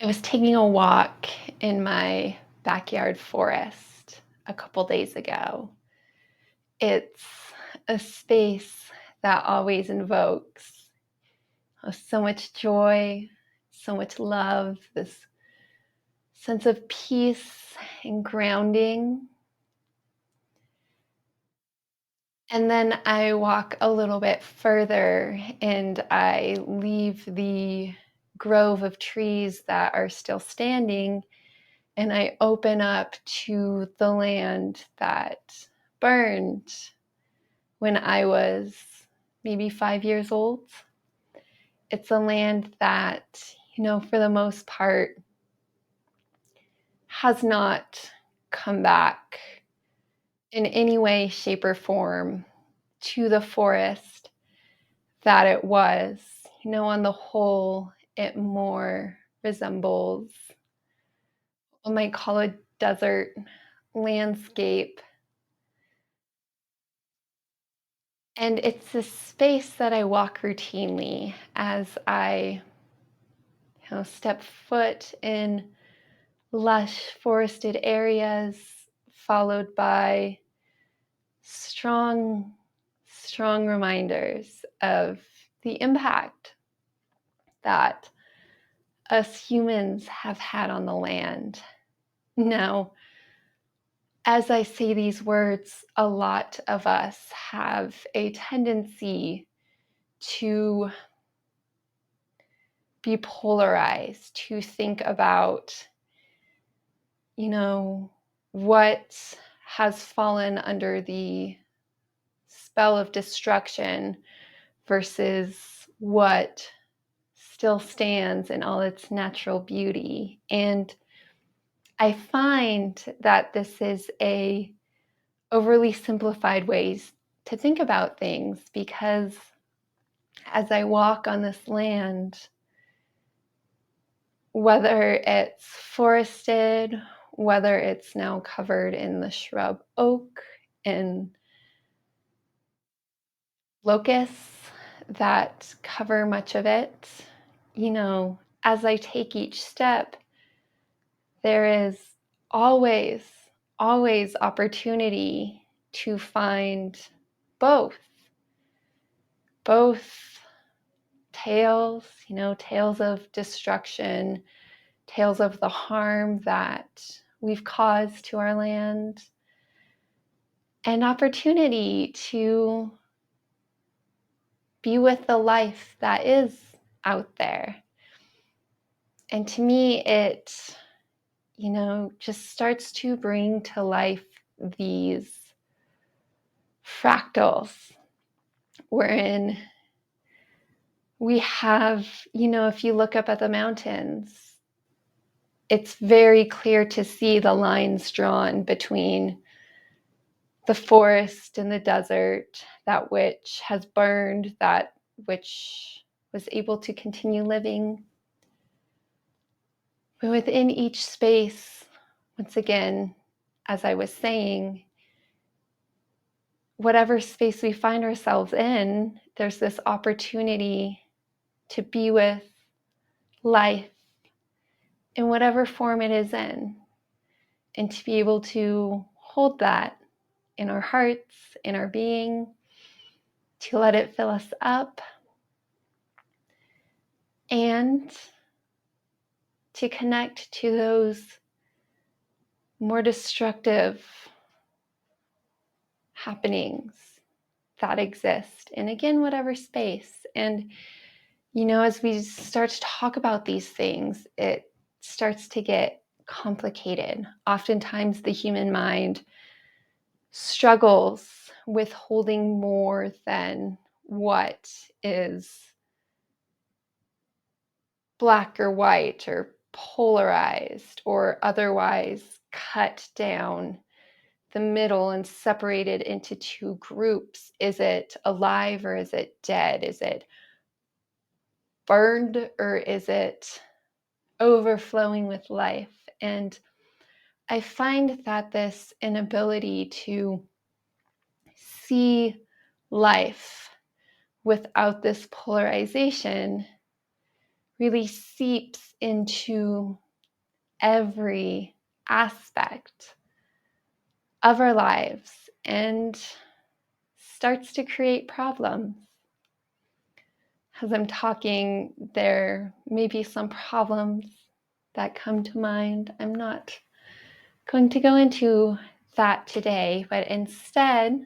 I was taking a walk in my backyard forest a couple days ago. It's a space that always invokes so much joy, so much love, this sense of peace and grounding. And then I walk a little bit further and I leave the grove of trees that are still standing. And I open up to the land that burned when I was maybe 5 years old. It's a land that, for the most part, has not come back in any way, shape, or form to the forest that it was. On the whole, it more resembles what might call a desert landscape. And it's a space that I walk routinely as I step foot in lush forested areas, followed by strong, strong reminders of the impact that us humans have had on the land. Now, as I say these words, a lot of us have a tendency to be polarized, to think about, what has fallen under the spell of destruction versus what still stands in all its natural beauty. And I find that this is a overly simplified ways to think about things, because as I walk on this land, whether it's forested, whether it's now covered in the shrub oak and locusts that cover much of it, as I take each step, there is always, always opportunity to find both, both tales, tales of destruction, tales of the harm that we've caused to our land, and opportunity to be with the life that is out there. And to me, it, just starts to bring to life these fractals wherein we have, if you look up at the mountains, it's very clear to see the lines drawn between the forest and the desert, that which has burned, that which was able to continue living. But within each space, once again, as I was saying, whatever space we find ourselves in, there's this opportunity to be with life in whatever form it is in, and to be able to hold that in our hearts, in our being, to let it fill us up, and to connect to those more destructive happenings that exist in, again, whatever space. And, as we start to talk about these things, it starts to get complicated. Oftentimes, the human mind struggles with holding more than what is black or white or polarized or otherwise cut down the middle and separated into two groups. Is it alive or is it dead? Is it burned or is it overflowing with life? And I find that this inability to see life without this polarization really seeps into every aspect of our lives and starts to create problems. As I'm talking, there may be some problems that come to mind. I'm not going to go into that today, but instead,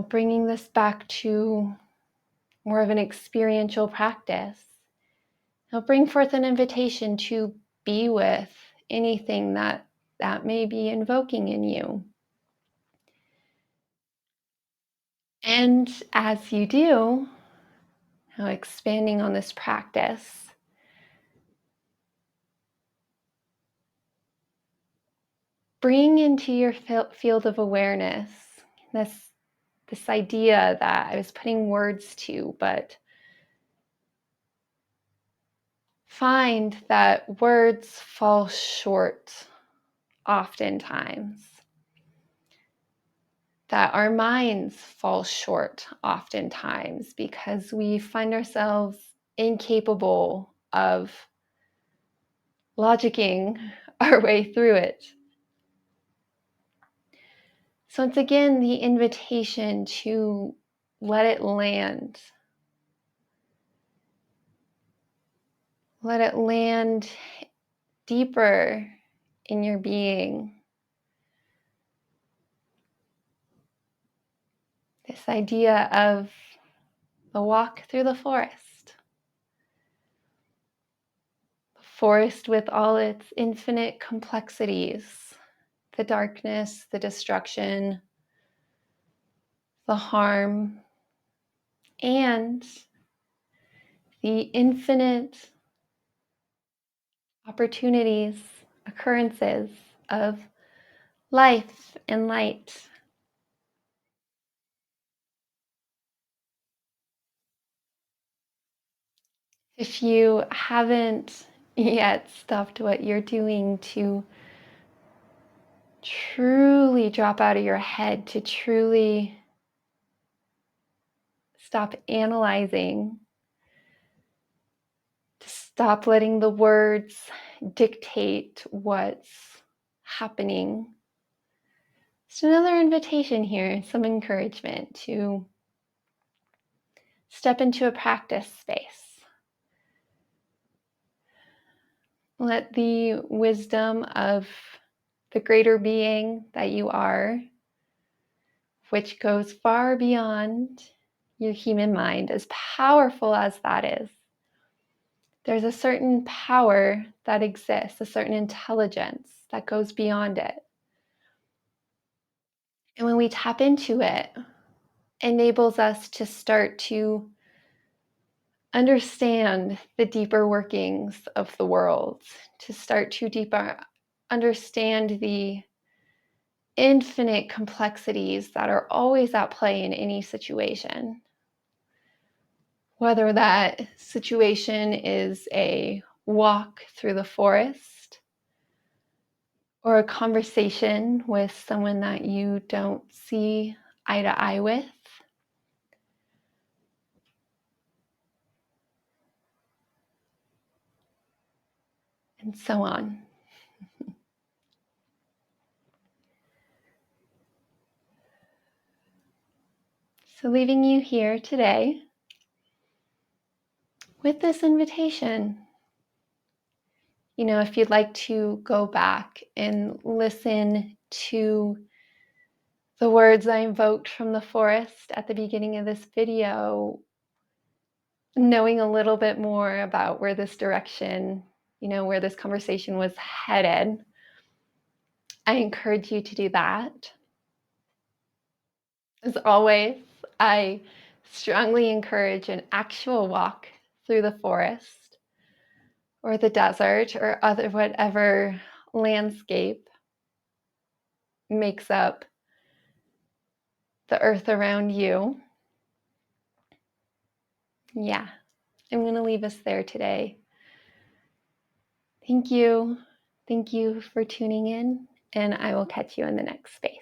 bringing this back to more of an experiential practice, I'll bring forth an invitation to be with anything that may be invoking in you. And as you do, expanding on this practice, bring into your field of awareness this idea that I was putting words to, but find that words fall short oftentimes, that our minds fall short oftentimes because we find ourselves incapable of logicking our way through it. So it's again the invitation to let it land. Let it land deeper in your being. This idea of the walk through the forest. The forest with all its infinite complexities, the darkness, the destruction, the harm, and the infinite opportunities, occurrences of life and light. If you haven't yet stopped what you're doing to truly drop out of your head, to truly stop analyzing, to stop letting the words dictate what's happening. Just another invitation here, some encouragement to step into a practice space. Let the wisdom of the greater being that you are, which goes far beyond your human mind, as powerful as that is, there's a certain power that exists, a certain intelligence that goes beyond it. And when we tap into it, enables us to start to understand the deeper workings of the world, to start to deeper understand the infinite complexities that are always at play in any situation. Whether that situation is a walk through the forest or a conversation with someone that you don't see eye to eye with, and so on. So leaving you here today with this invitation. If you'd like to go back and listen to the words I invoked from the forest at the beginning of this video, knowing a little bit more about where this direction, where this conversation was headed, I encourage you to do that. As always, I strongly encourage an actual walk through the forest or the desert or whatever landscape makes up the earth around you. Yeah, I'm going to leave us there today. Thank you. Thank you for tuning in, and I will catch you in the next space.